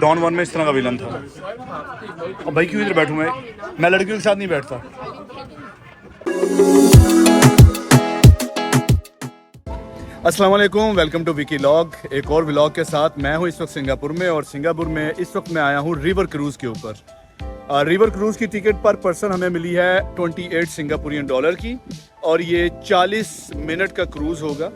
Don one में इस तरह का विलन था। अब भाई क्यों इधर बैठूं मैं लड़कियों के साथ नहीं बैठता। अस्सलाम वालेकुम, वेलकम टू विकी लॉग। एक और व्लॉग के साथ मैं हूं इस वक्त सिंगापुर में, और सिंगापुर में इस वक्त मैं आया हूं रिवर क्रूज़ के ऊपर। रिवर क्रूज़ की टिकट पर पर्सन हमें मिली है 28 सिंगापुरियन डॉलर की, और ये 40 मिनट का क्रूज़ होगा,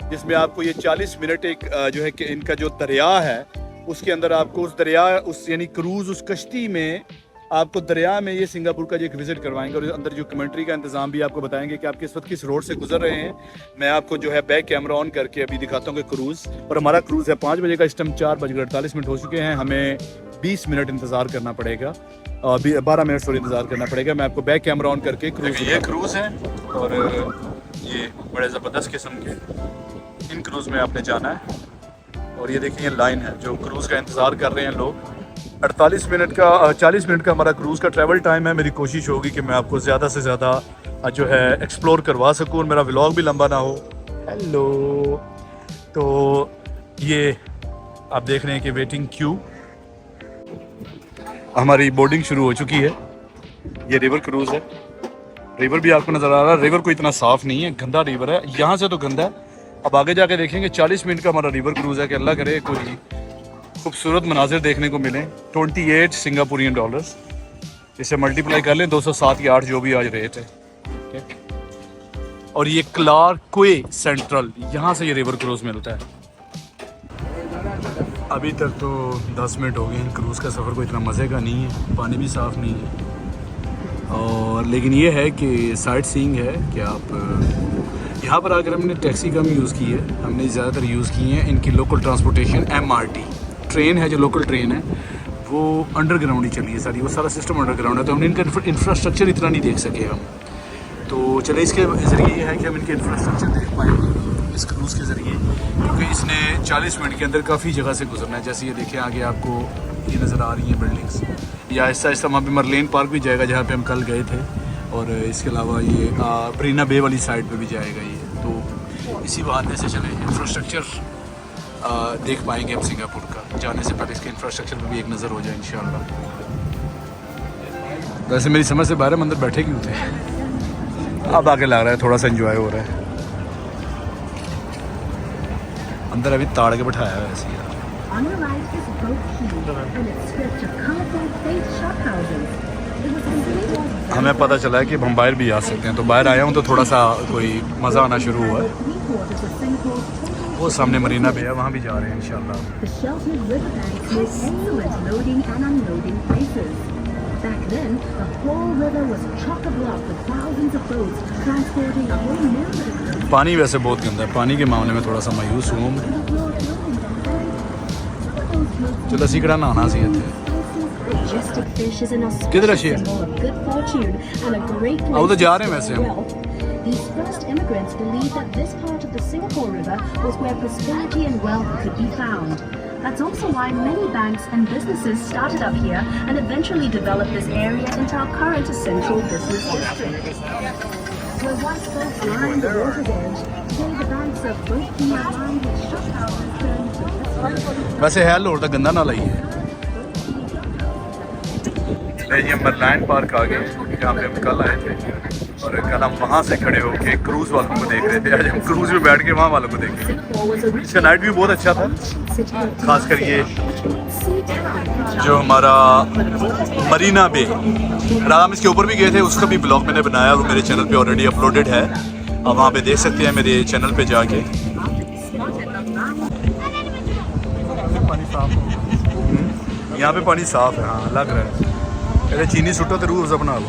जिसमें आपको ये 40 मिनट एक जो है कि इनका जो दरिया है उसके अंदर आपको उस दरिया उस यानी क्रूज़ उस कश्ती में आपको दरिया में ये सिंगापुर का जो एक विज़िट करवाएंगे, और अंदर जो कमेंट्री का इंतज़ाम भी आपको बताएंगे कि आप किस वक्त किस रोड से गुजर रहे हैं। मैं आपको जो है बैक कैमरा ऑन करके अभी दिखाता हूँ कि क्रूज़, और हमारा क्रूज़ है 5 बजे का, इस टाइम 4:48 हो चुके हैं। हमें 20 मिनट इंतज़ार करना पड़ेगा, 12 मिनट सॉरी इंतज़ार करना पड़ेगा। मैं आपको बैक कैमरा ऑन करके क्रूज़, ये क्रूज़ है और ये बड़े ज़बरदस्त किस्म के इन क्रूज़ में आपने जाना है। और ये देखिए लाइन है जो क्रूज़ का इंतज़ार कर रहे हैं लोग। 40 मिनट का हमारा क्रूज़ का ट्रैवल टाइम है। मेरी कोशिश होगी कि मैं आपको ज़्यादा से ज़्यादा जो है एक्सप्लोर करवा सकूँ और मेरा व्लॉग भी लंबा ना हो। हेलो, तो ये आप देख रहे हैं कि वेटिंग क्यू, हमारी बोर्डिंग शुरू हो चुकी है। ये रिवर क्रूज़ है, रिवर भी आपको नज़र आ रहा है। रिवर को इतना साफ़ नहीं है, गंदा रिवर है, यहाँ से तो गंदा है। अब आगे जाके देखेंगे। 40 मिनट का हमारा रिवर क्रूज़ है कि अल्लाह करे कोई खूबसूरत मनाजिर देखने को मिले। 28 सिंगापुरियन डॉलर्स, इसे मल्टीप्लाई कर लें 207 या 8 जो भी आज रेट है। और ये क्लार्क क्वे सेंट्रल, यहाँ से ये रिवर क्रूज़ मिलता है। अभी तक तो 10 मिनट हो गए हैं। क्रूज़ का सफ़र कोई इतना मज़े का नहीं है, पानी भी साफ़ नहीं है, और लेकिन ये है कि साइट सीइंग है कि आप यहाँ पर आकर हमने टैक्सी कम यूज़ की है, हमने ज़्यादातर यूज़ की हैं इनकी लोकल ट्रांसपोर्टेशन। MRT ट्रेन है जो लोकल ट्रेन है वो अंडरग्राउंड ही चली है सारी, वो सारा सिस्टम अंडरग्राउंड है, तो हमने इनका इंफ्रास्ट्रक्चर इतना नहीं देख सके हम। तो चले इसके ज़रिए ये है कि हम इनके इंफ्रास्ट्रक्चर देख पाएंगे इस क्रूज़ के ज़रिए, क्योंकि इसने 40 मिनट के अंदर काफ़ी जगह से गुजरना है। जैसे ये देखें आगे आपको ये नज़र आ रही हैं बिल्डिंग्स, या आहिस्ता आहिस्ता वहाँ पर मरलेन पार्क भी जाएगा जहाँ पर हम कल गए थे, और इसके अलावा ये ब्रीना बे वाली साइड पर भी जाएगा ये। तो इसी बहाने से चले इंफ्रास्ट्रक्चर देख पाएंगे हम सिंगापुर का। जाने से पहले इसके इंफ्रास्ट्रक्चर पर भी एक नज़र हो जाए इंशाल्लाह। वैसे मेरी समझ से बाहर हम अंदर बैठे क्यों थे, अब आगे लग रहा है थोड़ा सा एंजॉय हो रहा है। अंदर अभी ताड़ के बैठाया है ऐसे यार। हमें पता चला है कि हम बाहर भी आ सकते हैं, तो बाहर आया हूँ तो थोड़ा सा कोई मज़ा आना शुरू हुआ है। वो सामने मरीना बे है, वहाँ भी जा रहे हैं इंशाल्लाह। पानी वैसे बहुत गंदा है, पानी के मामले में थोड़ा सा मायूस हूँ मैं। चलो सीकड़ा नहाना सी इत्थे किधर अच्छी उधर जा रहे हैं वैसे हम। These first immigrants believed that this part of the Singapore River was where prosperity and wealth could be found. That's also why many banks and businesses started up here and eventually developed this area into our current central business district. Where once folks lined the water's edge, today the banks of both Kia lined with shophouses turned to this. वैसे है load तो गंदा ना लगी है। ये मरलाइन park आ गए जहाँ पे हम कल आए थे, और कल हम वहाँ से खड़े होके क्रूज़ वालों को देख रहे थे। आज हम क्रूज़ में बैठ के वहाँ वालों को देखेंगे। इसका नाइट व्यू बहुत अच्छा था, खासकर ये जो हमारा मरीना बे, हम इसके ऊपर भी गए थे, उसका भी ब्लॉग मैंने बनाया, वो मेरे चैनल पे ऑलरेडी अपलोडेड है, आप वहाँ पे देख सकते हैं मेरे चैनल पे जाके। यहाँ पे पानी साफ़ है, हाँ लग रहा है। अरे चीनी सुट्टो तो रूह अफ़ज़ा बना लो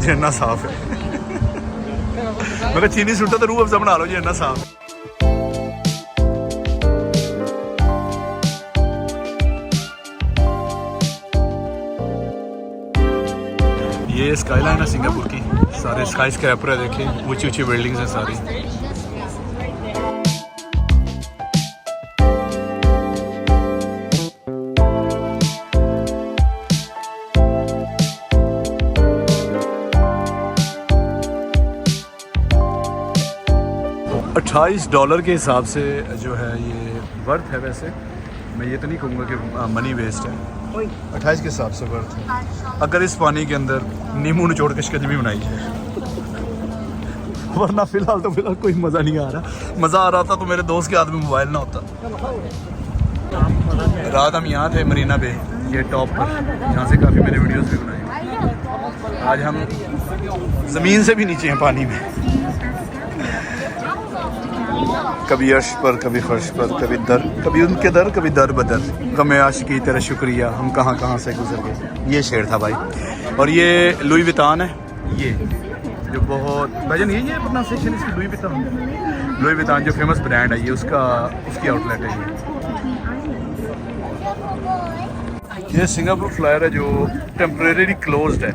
जी, इतना साफ़ है। मैं चीनी सुट्टो तो रूह अफ़ज़ा बना लो जी, इतना साफ़। ये स्काईलाइन है सिंगापुर की, सारे स्काई स्क्रैपर है, देखें ऊंची ऊंची बिल्डिंग्स हैं सारी। $28 के हिसाब से जो है ये वर्थ है वैसे, मैं ये तो नहीं कहूँगा कि मनी वेस्ट है, 28 के हिसाब से वर्थ है। अगर इस पानी के अंदर नींबू निचोड़ के शिकंजी बनाई जाए, वरना फिलहाल कोई मज़ा नहीं आ रहा। मज़ा आ रहा था तो मेरे दोस्त के हाथ में मोबाइल ना होता। रात हम यहाँ थे मरीना बे, ये टॉप पर, यहाँ से काफ़ी मैंने वीडियोस भी बनाई। आज हम ज़मीन से भी नीचे हैं पानी में, कभी अर्श पर, कभी फर्श पर, कभी उनके दर, कभी दर बदर। गमे आशिकी तेरा शुक्रिया, हम कहाँ से गुजर गए। ये शेर था भाई। और ये लुई वितान है, ये जो बहुत भजन यही है प्रोनाउंसिएशन इसकी, लुई वितान जो फेमस ब्रांड है, ये उसकी आउटलेट है ये सिंगापुर फ्लायर है जो टेम्परेरी क्लोज्ड है।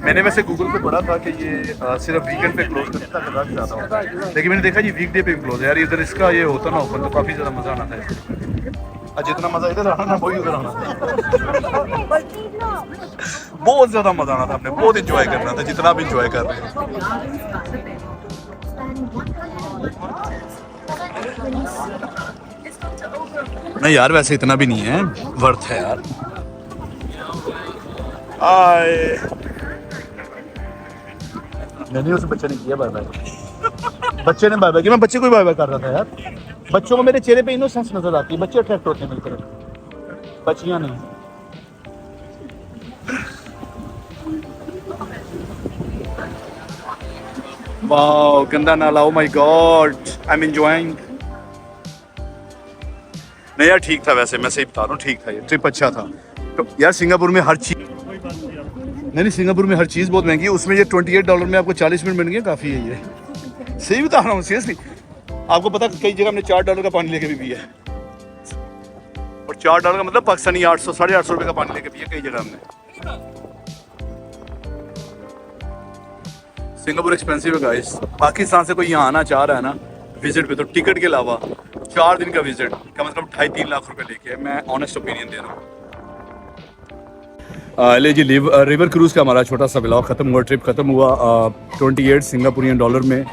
मैंने वैसे गूगल पे पढ़ा था कि ये सिर्फ वीकेंड पे क्लोज करता है, रश ज़्यादा होता है, लेकिन मैंने देखा जी वीकडे पे क्लोज है। यार इधर इसका ये होता ना ओपन तो काफ़ी ज़्यादा मज़ा आना था इसमें। जितना मज़ा इधर आना ना वही उधर आना था। बहुत ज़्यादा मज़ा आना था, हमने बहुत इंजॉय करना था, जितना भी इंजॉय कर रहे हैं। नहीं यार वैसे इतना भी नहीं है, वर्थ है यार। नहीं उस बच्चे ने किया बाय बाय, बच्चे ने बाय बाय किया। मैं बच्चे को बाय बाय कर रहा था यार। बच्चों को मेरे चेहरे पे इनोसेंस नजर आती है, बच्चे अट्रैक्ट होते हैं मेरी तरफ, बच्चियां नहीं। वाओ गंदा नाला, oh my God, I am enjoying. नहीं यार ठीक था, वैसे मैं सही बता रहा हूँ, ठीक था, ये ट्रिप अच्छा था। तो यार सिंगापुर में हर चीज़, नहीं सिंगापुर में हर चीज़ बहुत महंगी है, उसमें ये $28 में आपको 40 मिनट मिल गए, काफ़ी है ये। सही बता रहा हूँ सीरियसली। आपको पता कई जगह हमने $4 का पानी लेके भी पिया है, और $4 का मतलब पाकिस्तानी 800 साढ़े 800 रुपये का पानी लेके पिया कई जगह हमने। सिंगापुर एक्सपेंसिव है गाइस। पाकिस्तान से कोई यहाँ आना चाह रहा है ना विजिट पे, तो टिकट के अलावा 4 दिन का विजिट कम से कम 2.5-3 लाख रुपए लेके, मैं ऑनेस्ट ओपिनियन दे रहा हूँ। ले जी रिवर क्रूज़ का हमारा छोटा सा व्लॉग ख़त्म हुआ, ट्रिप ख़त्म हुआ 28 सिंगापुरियन डॉलर में।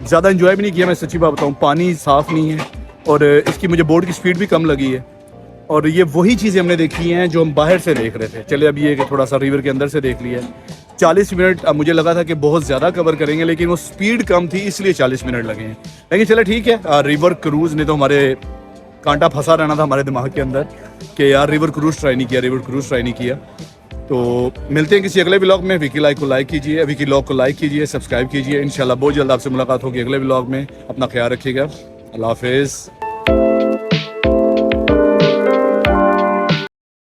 ज़्यादा इन्जॉय भी नहीं किया, मैं सच्ची बात बताऊँ, पानी साफ़ नहीं है और इसकी मुझे बोर्ड की स्पीड भी कम लगी है। और ये वही चीज़ें हमने देखी हैं जो हम बाहर से देख रहे थे। चले अभी ये कि थोड़ा सा रिवर के अंदर से देख लिया। 40 मिनट मुझे लगा था कि बहुत ज़्यादा कवर करेंगे, लेकिन वो स्पीड कम थी इसलिए 40 मिनट लगे हैं। लेकिन चलो ठीक है, रिवर क्रूज़ ने तो हमारे कांटा फंसा रहना था हमारे दिमाग के अंदर कि यार रिवर क्रूज़ ट्राई नहीं किया। तो मिलते हैं किसी अगले व्लॉग में। विकी लाइक को लाइक कीजिए, विकी लॉग को लाइक कीजिए, सब्सक्राइब कीजिए। इंशाल्लाह बहुत जल्द आपसे मुलाकात होगी अगले व्लॉग में। अपना ख्याल रखिएगा, अल्लाह हाफिज़।